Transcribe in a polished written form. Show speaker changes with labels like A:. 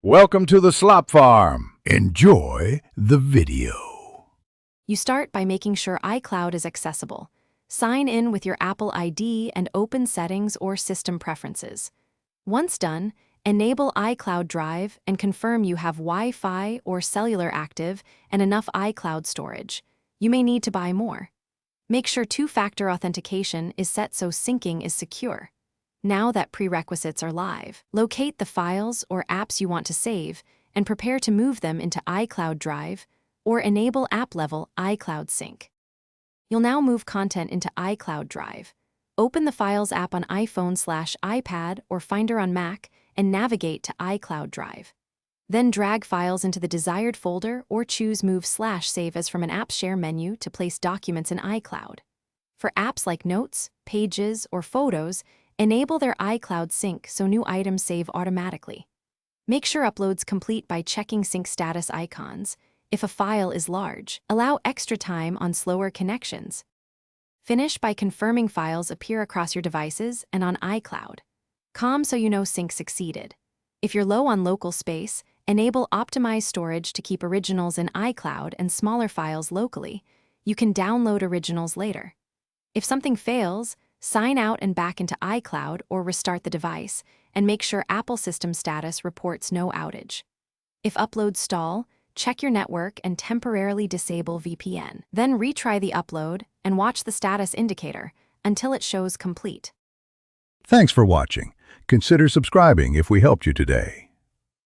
A: Welcome to the Slop Farm. Enjoy the video.
B: You start by making sure iCloud is accessible. Sign in with your Apple ID and open Settings or System Preferences. Once done, enable iCloud Drive and confirm you have Wi-Fi or cellular active and enough iCloud storage. You may need to buy more. Make sure two-factor authentication is set so syncing is secure. Now that prerequisites are live, locate the files or apps you want to save and prepare to move them into iCloud Drive or enable app-level iCloud Sync. You'll now move content into iCloud Drive. Open the Files app on iPhone/iPad or Finder on Mac and navigate to iCloud Drive. Then drag files into the desired folder or choose Move/Save As from an App Share menu to place documents in iCloud. For apps like Notes, Pages, or Photos, enable their iCloud Sync so new items save automatically. Make sure uploads complete by checking sync status icons. If a file is large, allow extra time on slower connections. Finish by confirming files appear across your devices and on iCloud. Calm so you know sync succeeded. If you're low on local space, enable optimized storage to keep originals in iCloud and smaller files locally. You can download originals later. If something fails, sign out and back into iCloud or restart the device, and make sure Apple System Status reports no outage. If uploads stall, check your network and temporarily disable VPN. Then retry the upload and watch the status indicator until it shows complete.
A: Thanks for watching. Consider subscribing if we helped you today.